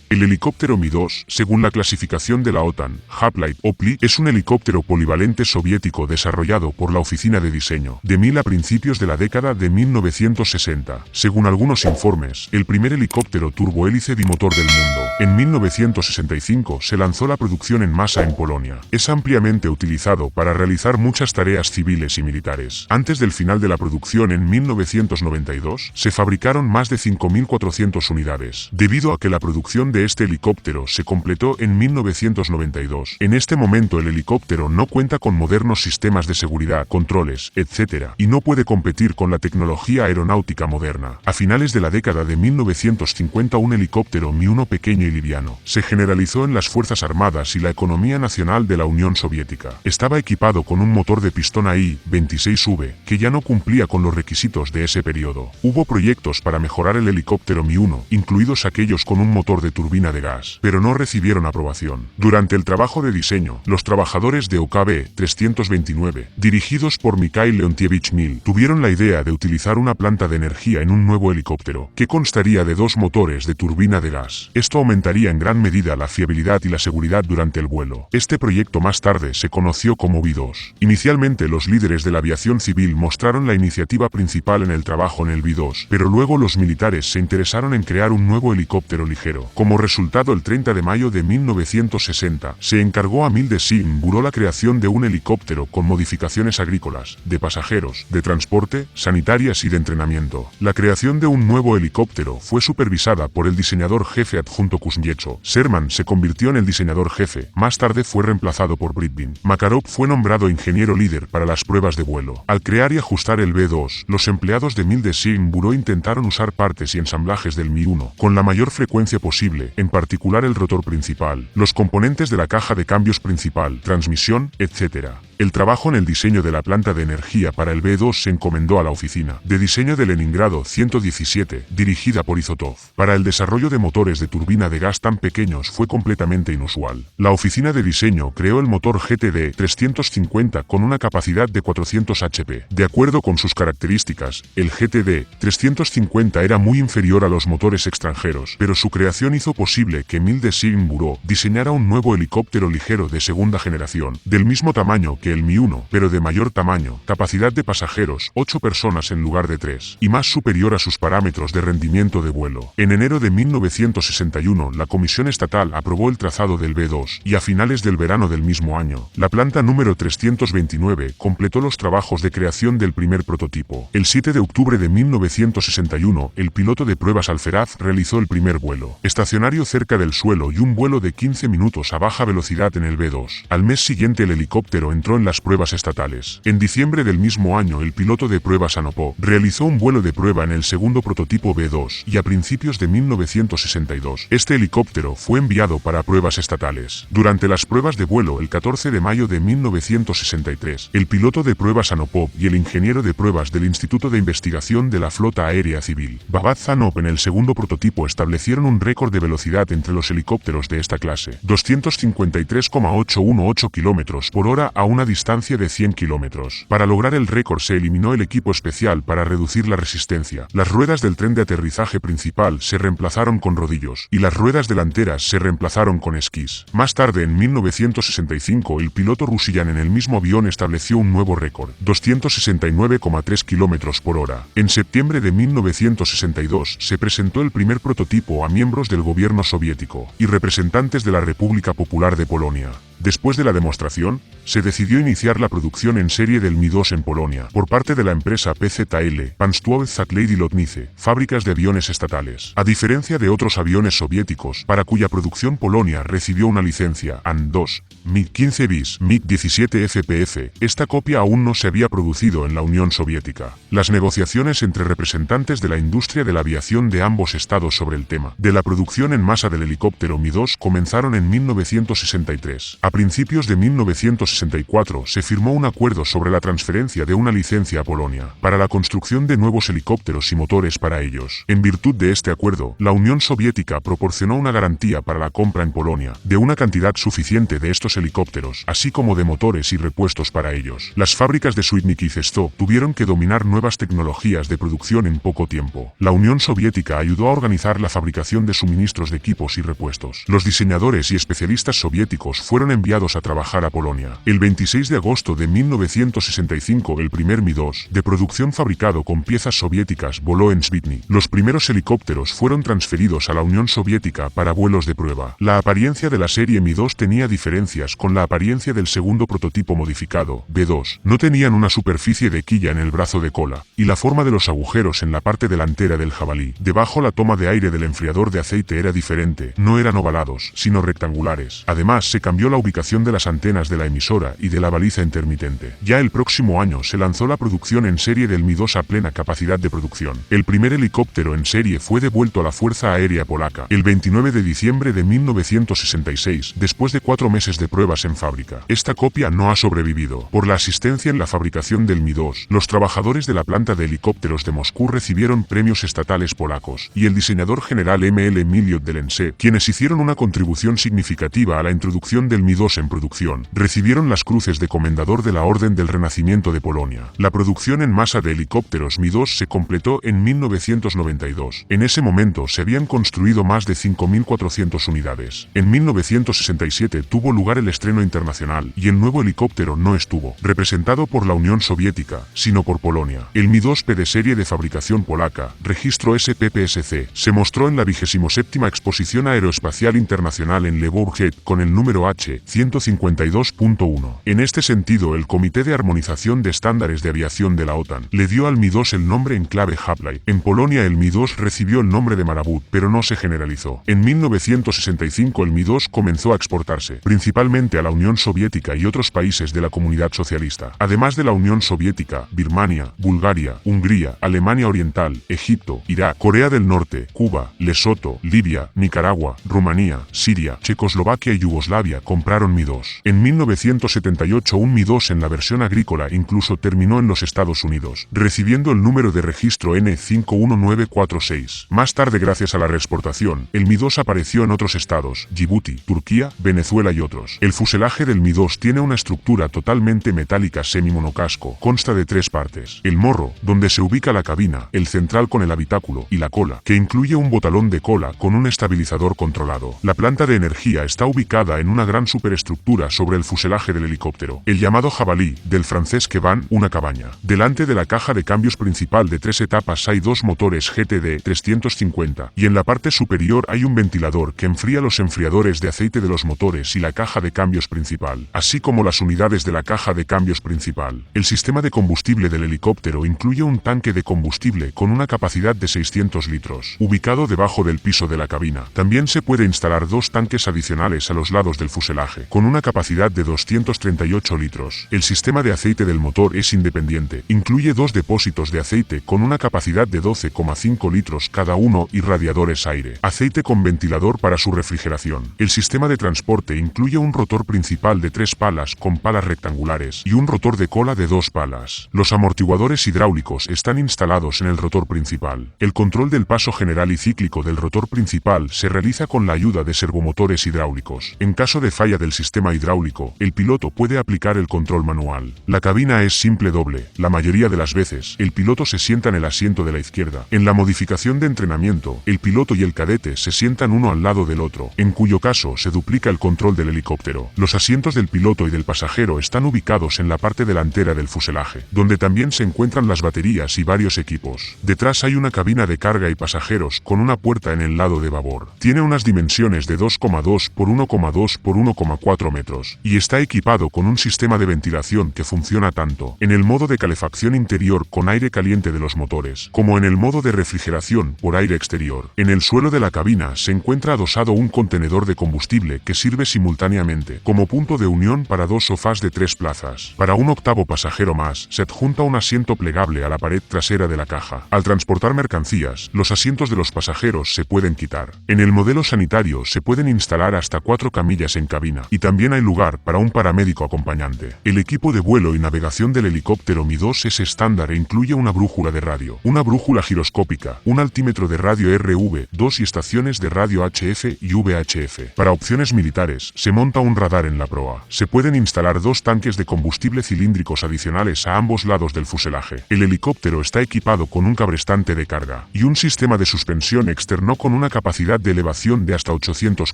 El helicóptero Mi-2, según la clasificación de la OTAN, Hoplite OPLI, es un helicóptero polivalente soviético desarrollado por la Oficina de Diseño de Mil a principios de la década de 1960. Según algunos informes, el primer helicóptero turbohélice bimotor del mundo. En 1965 se lanzó la producción en masa en Polonia. Es ampliamente utilizado para realizar muchas tareas civiles y militares. Antes del final de la producción en 1992, se fabricaron más de 5.400 unidades, debido a que la producción de este helicóptero se completó en 1992. En este momento el helicóptero no cuenta con modernos sistemas de seguridad, controles, etc., y no puede competir con la tecnología aeronáutica moderna. A finales de la década de 1950 un helicóptero Mi-1 pequeño y liviano se generalizó en las Fuerzas Armadas y la economía nacional de la Unión Soviética. Estaba equipado con un motor de pistón AI-26V, que ya no cumplía con los requisitos de ese periodo. Hubo proyectos para mejorar el helicóptero Mi-1, incluidos aquellos con un motor de turbina de gas, pero no recibieron aprobación. Durante el trabajo de diseño, los trabajadores de OKB-329, dirigidos por Mikhail Leontievich Mil, tuvieron la idea de utilizar una planta de energía en un nuevo helicóptero, que constaría de dos motores de turbina de gas. Esto aumentaría en gran medida la fiabilidad y la seguridad durante el vuelo. Este proyecto más tarde se conoció como Vi-2. Inicialmente los líderes de la aviación civil mostraron la iniciativa principal en el trabajo en el Vi-2, pero luego los militares se interesaron en crear un nuevo helicóptero ligero. Como resultado, el 30 de mayo de 1960, se encargó a Mil de Bureau la creación de un helicóptero con modificaciones agrícolas, de pasajeros, de transporte, sanitarias y de entrenamiento. La creación de un nuevo helicóptero fue supervisada por el diseñador jefe adjunto Kuznetsov. Sherman se convirtió en el diseñador jefe, más tarde fue reemplazado por Britvin. Makarov fue nombrado ingeniero líder para las pruebas de vuelo. Al crear y ajustar el V-2, los empleados de Mil de Bureau intentaron usar partes y ensamblajes del Mi-1 con la mayor frecuencia posible, en particular el rotor principal, los componentes de la caja de cambios principal, transmisión, etc. El trabajo en el diseño de la planta de energía para el V-2 se encomendó a la Oficina de Diseño de Leningrado 117, dirigida por Izotov. Para el desarrollo de motores de turbina de gas tan pequeños fue completamente inusual. La Oficina de Diseño creó el motor GTD 350 con una capacidad de 400 HP. De acuerdo con sus características, el GTD 350 era muy inferior a los motores extranjeros, pero su creación hizo posible que Mil de Bureau diseñara un nuevo helicóptero ligero de segunda generación, del mismo tamaño que el Mi-1, pero de mayor tamaño, capacidad de pasajeros, 8 personas en lugar de 3, y más superior a sus parámetros de rendimiento de vuelo. En enero de 1961, la Comisión Estatal aprobó el trazado del V-2, y a finales del verano del mismo año, la planta número 329 completó los trabajos de creación del primer prototipo. El 7 de octubre de 1961, el piloto de pruebas Alferaz realizó el primer vuelo estacionario cerca del suelo y un vuelo de 15 minutos a baja velocidad en el V-2. Al mes siguiente el helicóptero entró en las pruebas estatales. En diciembre del mismo año el piloto de pruebas Anopov realizó un vuelo de prueba en el segundo prototipo V-2 y a principios de 1962 este helicóptero fue enviado para pruebas estatales. Durante las pruebas de vuelo el 14 de mayo de 1963, el piloto de pruebas Anopov y el ingeniero de pruebas del Instituto de Investigación de la Flota Aérea Civil, Babad Zanov, en el segundo prototipo establecieron un récord de velocidad entre los helicópteros de esta clase, 253,818 km por hora a una distancia de 100 kilómetros. Para lograr el récord se eliminó el equipo especial para reducir la resistencia. Las ruedas del tren de aterrizaje principal se reemplazaron con rodillos, y las ruedas delanteras se reemplazaron con esquís. Más tarde, en 1965, el piloto Rusillán en el mismo avión estableció un nuevo récord, 269,3 kilómetros por hora. En septiembre de 1962 se presentó el primer prototipo a miembros del gobierno soviético y representantes de la República Popular de Polonia. Después de la demostración, se decidió iniciar la producción en serie del Mi-2 en Polonia, por parte de la empresa PZL, Państwowe Zakłady Lotnicze, fábricas de aviones estatales. A diferencia de otros aviones soviéticos, para cuya producción Polonia recibió una licencia, AN-2, MiG-15 bis, MiG-17 FPF, esta copia aún no se había producido en la Unión Soviética. Las negociaciones entre representantes de la industria de la aviación de ambos estados sobre el tema de la producción en masa del helicóptero Mi-2 comenzaron en 1963. A principios de 1964 se firmó un acuerdo sobre la transferencia de una licencia a Polonia para la construcción de nuevos helicópteros y motores para ellos. En virtud de este acuerdo, la Unión Soviética proporcionó una garantía para la compra en Polonia de una cantidad suficiente de estos helicópteros, así como de motores y repuestos para ellos. Las fábricas de Świdnik y Zesto tuvieron que dominar nuevas tecnologías de producción en poco tiempo. La Unión Soviética ayudó a organizar la fabricación de suministros de equipos y repuestos. Los diseñadores y especialistas soviéticos fueron enviados a trabajar a Polonia. El 26 de agosto de 1965 el primer Mi-2 de producción fabricado con piezas soviéticas voló en Świdnik. Los primeros helicópteros fueron transferidos a la Unión Soviética para vuelos de prueba. La apariencia de la serie Mi-2 tenía diferencias con la apariencia del segundo prototipo modificado, B-2. No tenían una superficie de quilla en el brazo de cola, y la forma de los agujeros en la parte delantera del jabalí. Debajo la toma de aire del enfriador de aceite era diferente, no eran ovalados, sino rectangulares. Además, se cambió la ubicación de las antenas de la emisora y de la baliza intermitente. Ya el próximo año se lanzó la producción en serie del Mi-2 a plena capacidad de producción. El primer helicóptero en serie fue devuelto a la Fuerza Aérea Polaca el 29 de diciembre de 1966, después de 4 meses de pruebas en fábrica. Esta copia no ha sobrevivido. Por la asistencia en la fabricación del Mi-2, los trabajadores de la planta de helicópteros de Moscú recibieron premios estatales polacos, y el diseñador general M.L. Miliot de Lense, quienes hicieron una contribución significativa a la introducción del Mi-2 en producción, recibieron las cruces de Comendador de la Orden del Renacimiento de Polonia. La producción en masa de helicópteros Mi-2 se completó en 1992. En ese momento se habían construido más de 5.400 unidades. En 1967 tuvo lugar el estreno internacional, y el nuevo helicóptero no estuvo representado por la Unión Soviética, sino por Polonia. El Mi-2P de serie de fabricación polaca, registro SPPSC, se mostró en la 27ª Exposición Aeroespacial Internacional en Le Bourget con el número H152.1. En este sentido, el Comité de Armonización de Estándares de Aviación de la OTAN le dio al Mi-2 el nombre en clave Hapley. En Polonia el Mi-2 recibió el nombre de Marabut, pero no se generalizó. En 1965 el Mi-2 comenzó a exportarse, principalmente a la Unión Soviética y otros países de la comunidad socialista. Además de la Unión Soviética, Birmania, Bulgaria, Hungría, Alemania Oriental, Egipto, Irak, Corea del Norte, Cuba, Lesoto, Libia, Nicaragua, Rumanía, Siria, Checoslovaquia y Yugoslavia compraron Mi-2. En 1978 un Mi-2 en la versión agrícola incluso terminó en los Estados Unidos, recibiendo el número de registro N51946. Más tarde, gracias a la reexportación, el Mi-2 apareció en otros estados, Djibouti, Turquía, Venezuela y otros. El fuselaje del Mi-2 tiene una estructura totalmente metálica semi-monocasco, consta de 3 partes: el morro, donde se ubica la cabina, el central con el habitáculo, y la cola, que incluye un botalón de cola con un estabilizador controlado. La planta de energía está ubicada en una gran superestructura sobre el fuselaje del helicóptero, el llamado jabalí, del francés Kevan, una cabaña. Delante de la caja de cambios principal de 3 etapas hay 2 motores GTD 350, y en la parte superior hay un ventilador que enfría los enfriadores de aceite de los motores y la caja de cambios principal, así como las unidades de la caja de cambios principal. El sistema de combustible del helicóptero incluye un tanque de combustible con una capacidad de 600 litros, ubicado debajo del piso de la cabina. También se puede instalar 2 tanques adicionales a los lados del fuselaje, con una capacidad de 238 litros. El sistema de aceite del motor es independiente, incluye 2 depósitos de aceite con una capacidad de 12,5 litros cada uno y radiadores aire, aceite con ventilador para su refrigeración. El sistema de transporte incluye un rotor principal de 3 palas con palas rectangulares y un rotor de cola de 2 palas. Los amortiguadores hidráulicos están instalados en el rotor principal. El control del paso general y cíclico del rotor principal se realiza con la ayuda de servomotores hidráulicos. En caso de falla del sistema hidráulico, el piloto puede aplicar el control manual. La cabina es simple doble. La mayoría de las veces, el piloto se sienta en el asiento de la izquierda. En la modificación de entrenamiento, el piloto y el cadete se sientan uno al lado del otro, en cuyo caso se duplica el control del helicóptero. Los asientos del piloto y del pasajero están ubicados en la parte delantera del fuselaje, donde también se encuentran las baterías y varios equipos. Detrás hay una cabina de carga y pasajeros con una puerta en el lado de babor. Tiene unas dimensiones de 2,2 por 1,2 por 1,4 metros, y está equipado con un sistema de ventilación que funciona tanto en el modo de calefacción interior con aire caliente de los motores, como en el modo de refrigeración por aire exterior. En el suelo de la cabina se encuentra adosado un contenedor de combustible que sirve simultáneamente como punto de unión para 2 sofás de 3 plazas. Para un octavo pasajero más, se adjunta un asiento plegable a la pared trasera de la caja. Al transportar mercancías, los asientos de los pasajeros se pueden quitar. En el modelo sanitario se pueden instalar hasta 4 camillas en cabina. cabina, y también hay lugar para un paramédico acompañante. El equipo de vuelo y navegación del helicóptero Mi-2 es estándar e incluye una brújula de radio, una brújula giroscópica, un altímetro de radio RV2 y estaciones de radio HF y VHF. Para opciones militares, se monta un radar en la proa. Se pueden instalar 2 tanques de combustible cilíndricos adicionales a ambos lados del fuselaje. El helicóptero está equipado con un cabrestante de carga y un sistema de suspensión externo con una capacidad de elevación de hasta 800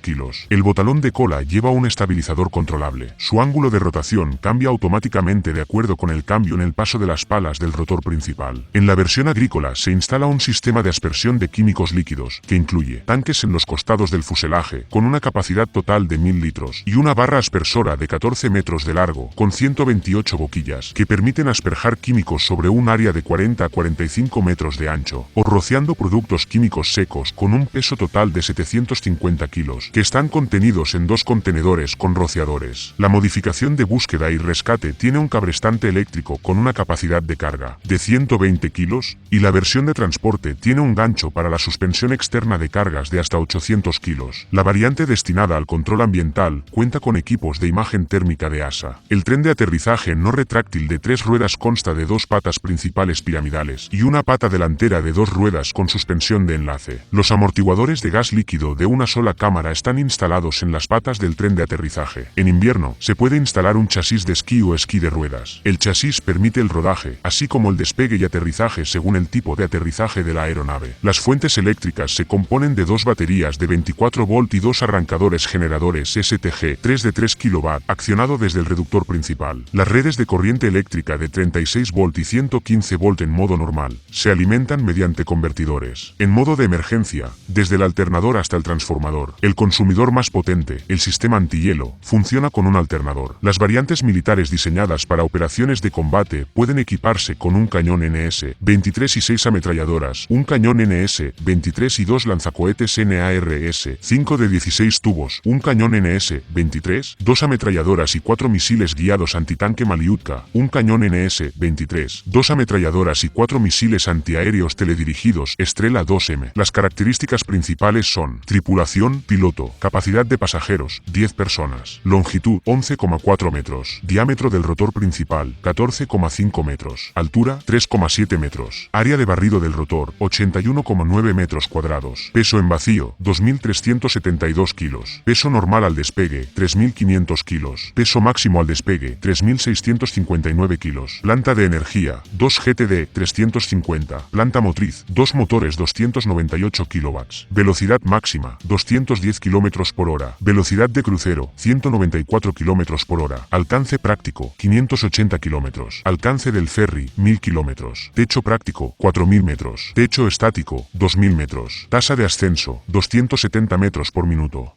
kilos. El botalón de cola lleva un estabilizador controlable. Su ángulo de rotación cambia automáticamente de acuerdo con el cambio en el paso de las palas del rotor principal. En la versión agrícola se instala un sistema de aspersión de químicos líquidos, que incluye tanques en los costados del fuselaje, con una capacidad total de 1000 litros, y una barra aspersora de 14 metros de largo, con 128 boquillas, que permiten asperjar químicos sobre un área de 40 a 45 metros de ancho, o rociando productos químicos secos con un peso total de 750 kilos, que están contenidos en 2 contenedores con rociadores. La modificación de búsqueda y rescate tiene un cabrestante eléctrico con una capacidad de carga de 120 kilos, y la versión de transporte tiene un gancho para la suspensión externa de cargas de hasta 800 kilos. La variante destinada al control ambiental cuenta con equipos de imagen térmica de ASA. El tren de aterrizaje no retráctil de 3 ruedas consta de 2 patas principales piramidales y una pata delantera de 2 ruedas con suspensión de enlace. Los amortiguadores de gas líquido de una sola cámara están instalados en las patas del tren de aterrizaje. En invierno, se puede instalar un chasis de esquí o esquí de ruedas. El chasis permite el rodaje, así como el despegue y aterrizaje según el tipo de aterrizaje de la aeronave. Las fuentes eléctricas se componen de 2 baterías de 24 volt y 2 arrancadores generadores STG 3 de 3 kW accionado desde el reductor principal. Las redes de corriente eléctrica de 36 volt y 115 volt en modo normal se alimentan mediante convertidores. En modo de emergencia, desde el alternador hasta el transformador, el consumidor más potente, el sistema antihielo, funciona con un alternador. Las variantes militares diseñadas para operaciones de combate pueden equiparse con un cañón NS-23 y 6 ametralladoras, un cañón NS-23 y 2 lanzacohetes NARS-5 de 16 tubos, un cañón NS-23, 2 ametralladoras y 4 misiles guiados antitanque Maliutka, un cañón NS-23, 2 ametralladoras y 4 misiles antiaéreos teledirigidos Estrela 2M. Las características principales son: tripulación, piloto, capacidad de pasajeros, 10 personas, longitud, 11,4 metros, diámetro del rotor principal, 14,5 metros, altura, 3,7 metros, área de barrido del rotor, 81,9 metros cuadrados, peso en vacío, 2.372 kilos, peso normal al despegue, 3.500 kilos, peso máximo al despegue, 3.659 kilos, planta de energía, 2 GTD, 350, planta motriz, 2 motores 298 kilowatts, velocidad máxima, 210 km por hora, velocidad de crucero, 194 km por hora, alcance práctico, 580 km, alcance del ferry, 1000 km, techo práctico, 4000 metros, techo estático, 2000 metros, tasa de ascenso, 270 metros por minuto.